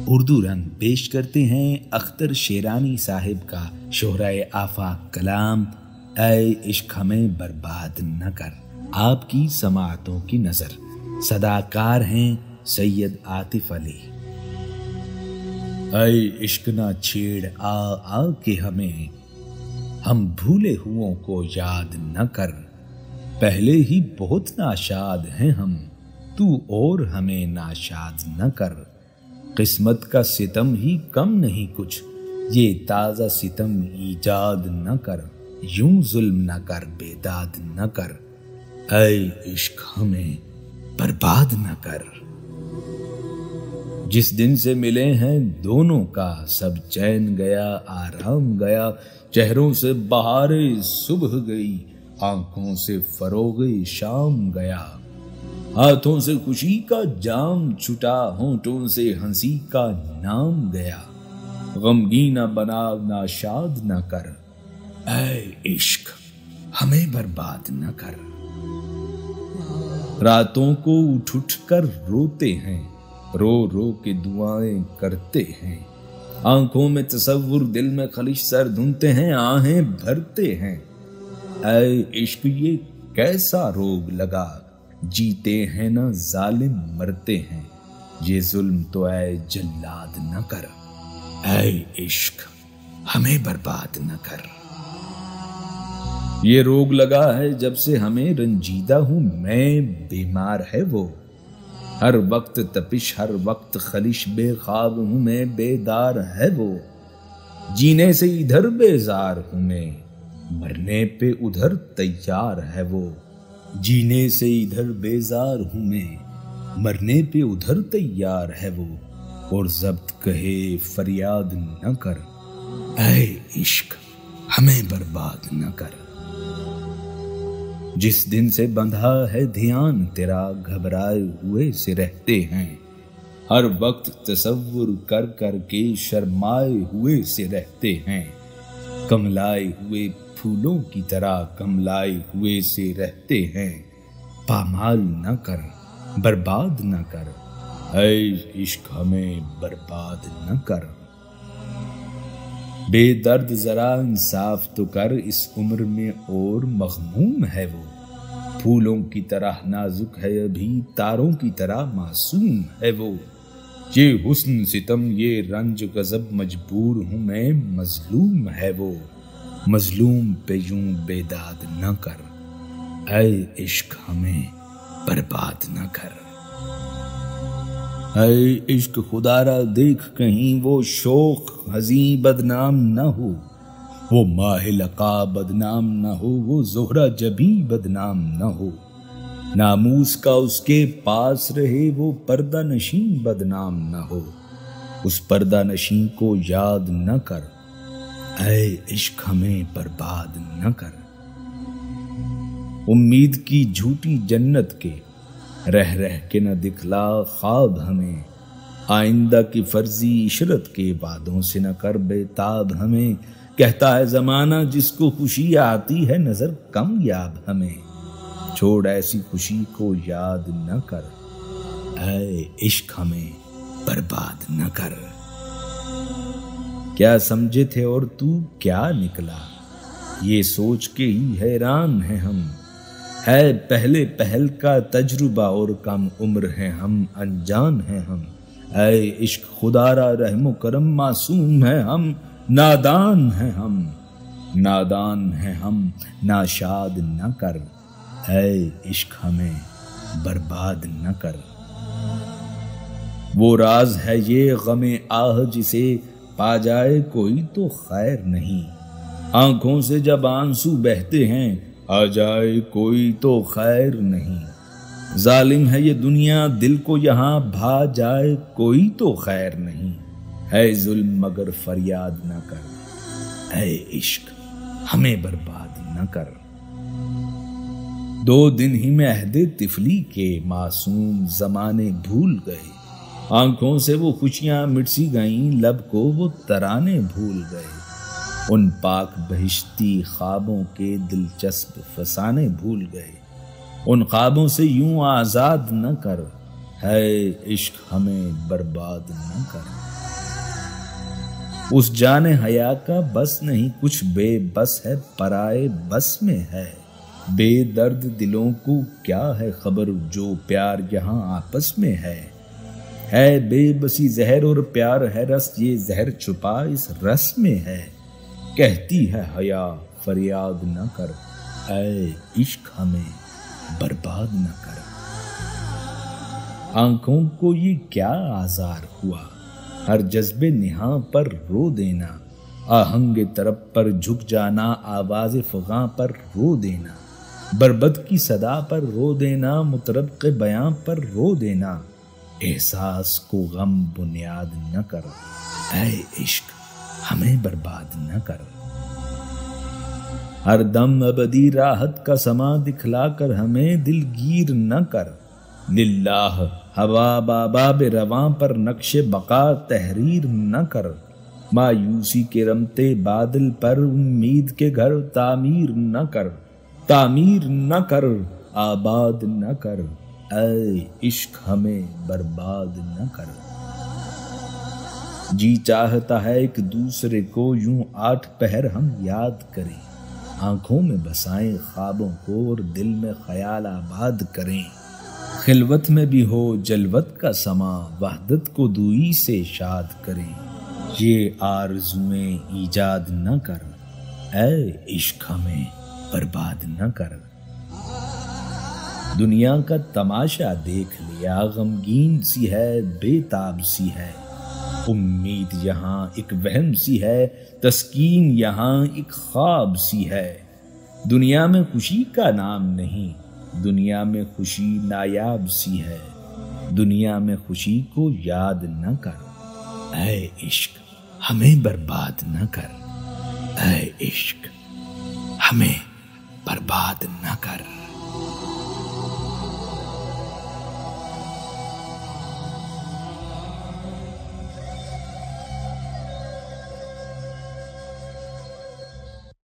اردو رنگ پیش کرتے ہیں اختر شیرانی صاحب کا شہرائے آفاق کلام اے عشق ہمیں برباد نہ کر۔ آپ کی سماعتوں کی نظر صداکار ہیں سید عاطف علی۔ اے عشق نہ چھیڑ آ کے ہمیں، ہم بھولے ہووں کو یاد نہ کر۔ پہلے ہی بہت ناشاد ہیں ہم، تو اور ہمیں ناشاد نہ کر۔ قسمت کا ستم ہی کم نہیں کچھ، یہ تازہ ستم ایجاد نہ کر۔ یوں ظلم نہ کر، بیداد نہ کر، اے عشق ہمیں برباد نہ کر۔ جس دن سے ملے ہیں دونوں کا سب چین گیا، آرام گیا، چہروں سے بہار صبح گئی، آنکھوں سے فروغ شام گیا، ہاتھوں سے خوشی کا جام چھٹا، ہونٹوں سے ہنسی کا نام گیا۔ غمگین بنا ناشاد نہ کر، اے عشق ہمیں برباد نہ کر۔ راتوں کو اٹھ کر روتے ہیں، رو رو کے دعائیں کرتے ہیں، آنکھوں میں تصور دل میں خلش سر دھنتے ہیں، آہیں بھرتے ہیں۔ اے عشق یہ کیسا روگ لگا، جیتے ہیں نہ ظالم مرتے ہیں، یہ ظلم تو اے جلاد نہ کر، اے عشق ہمیں برباد نہ کر۔ یہ روگ لگا ہے جب سے ہمیں، رنجیدہ ہوں میں، بیمار ہے وہ، ہر وقت تپش ہر وقت خلش، بے خواب ہوں میں، بیدار ہے وہ، جینے سے ادھر بیزار ہوں میں، مرنے پہ ادھر تیار ہے وہ، جینے سے ادھر بیزار ہوں میں، مرنے پہ ادھر تیار ہے وہ، اور ضبط کہے فریاد نہ کر، اے عشق ہمیں برباد نہ کر۔ جس دن سے بندھا ہے دھیان تیرا، گھبرائے ہوئے سے رہتے ہیں، ہر وقت تصور کر کر کے شرمائے ہوئے سے رہتے ہیں، کملائے ہوئے پھولوں کی طرح کملائے ہوئے سے رہتے ہیں، پامال نہ کر، برباد نہ کر، اے عشق ہمیں برباد نہ کر۔ بے درد ذرا انصاف تو کر، اس عمر میں اور مغموم ہے وہ، پھولوں کی طرح نازک ہے ابھی، تاروں کی طرح معصوم ہے وہ، یہ حسن ستم یہ رنج غضب مجبور ہوں میں، مظلوم ہے وہ، مظلوم پہ یوں بیداد نہ کر، اے عشق ہمیں برباد نہ کر۔ اے عشق خدا را دیکھ کہیں وہ شوق حزیں بدنام نہ ہو، وہ ماہ لقا بدنام نہ ہو، وہ زہرہ جبیں بدنام نہ ہو، ناموس کا اس کے پاس رہے، وہ پردہ نشین بدنام نہ ہو، اس پردہ نشین کو یاد نہ کر، اے عشق ہمیں برباد نہ کر۔ امید کی جھوٹی جنت کے رہ رہ کے نہ دکھلا خواب ہمیں، آئندہ کی فرضی عشرت کے وعدوں سے نہ کر بے تاب ہمیں، کہتا ہے زمانہ جس کو خوشی آتی ہے نظر کم یاب ہمیں، چھوڑ ایسی خوشی کو یاد نہ کر، اے عشق ہمیں برباد نہ کر۔ کیا سمجھے تھے اور تو کیا نکلا، یہ سوچ کے ہی حیران ہیں ہم، ہے پہلے پہل کا تجربہ اور کم عمر ہیں ہم، انجان ہیں ہم، اے عشق خدا را رحم و کرم، معصوم ہیں ہم، نادان ہیں ہم، نادان ہیں ہم، ناشاد نہ کر، اے عشق ہمیں برباد نہ کر۔ وہ راز ہے یہ غم آہ جسے پا جائے کوئی تو خیر نہیں، آنکھوں سے جب آنسو بہتے ہیں آ جائے کوئی تو خیر نہیں، ظالم ہے یہ دنیا دل کو یہاں بھا جائے کوئی تو خیر نہیں، ہے ظلم مگر فریاد نہ کر، اے عشق ہمیں برباد نہ کر۔ 2 دن ہی میں عہد طفلی کے معصوم زمانے بھول گئے، آنکھوں سے وہ خوشیاں مٹ سی گئیں، لب کو وہ ترانے بھول گئے، ان پاک بہشتی خوابوں کے دلچسپ فسانے بھول گئے، ان خوابوں سے یوں آزاد نہ کر، ہے عشق ہمیں برباد نہ کر۔ اس جان حیا کا بس نہیں کچھ بے بس ہے پرائے بس میں ہے، بے درد دلوں کو کیا ہے خبر جو پیار یہاں آپس میں ہے بے بسی زہر اور پیار ہے رس، یہ زہر چھپا اس رس میں ہے، کہتی ہے حیا فریاد نہ کر، اے عشق ہمیں برباد نہ کر۔ آنکھوں کو یہ کیا آزار ہوا، ہر جذبے نہاں پر رو دینا، آہنگ طرب پر جھک جانا، آواز فغاں پر رو دینا، بربد کی صدا پر رو دینا، مطرب کے بیاں پر رو دینا، احساس کو غم بنیاد نہ کر، اے عشق ہمیں برباد نہ کر۔ ہر دم ابدی راحت کا سما دکھلا کر ہمیں دلگیر نہ کر، للہ ہوا باباب رواں پر نقش بقا تحریر نہ کر، مایوسی کے رمتے بادل پر امید کے گھر تعمیر نہ کر، تعمیر نہ کر آباد نہ کر، اے عشق ہمیں برباد نہ کر۔ جی چاہتا ہے ایک دوسرے کو یوں 8 پہر ہم یاد کریں، آنکھوں میں بسائیں خوابوں کو اور دل میں خیال آباد کریں، خلوت میں بھی ہو جلوت کا سما، وحدت کو دوئی سے شاد کریں، یہ آرزویں ایجاد نہ کر، اے عشق ہمیں برباد نہ کر۔ دنیا کا تماشا دیکھ لیا، غمگین سی ہے بے تاب سی ہے، امید یہاں ایک وہم سی ہے، تسکین یہاں ایک خواب سی ہے، دنیا میں خوشی کا نام نہیں، دنیا میں خوشی نایاب سی ہے، دنیا میں خوشی کو یاد نہ کر، اے عشق ہمیں برباد نہ کر، اے عشق ہمیں برباد نہ کر۔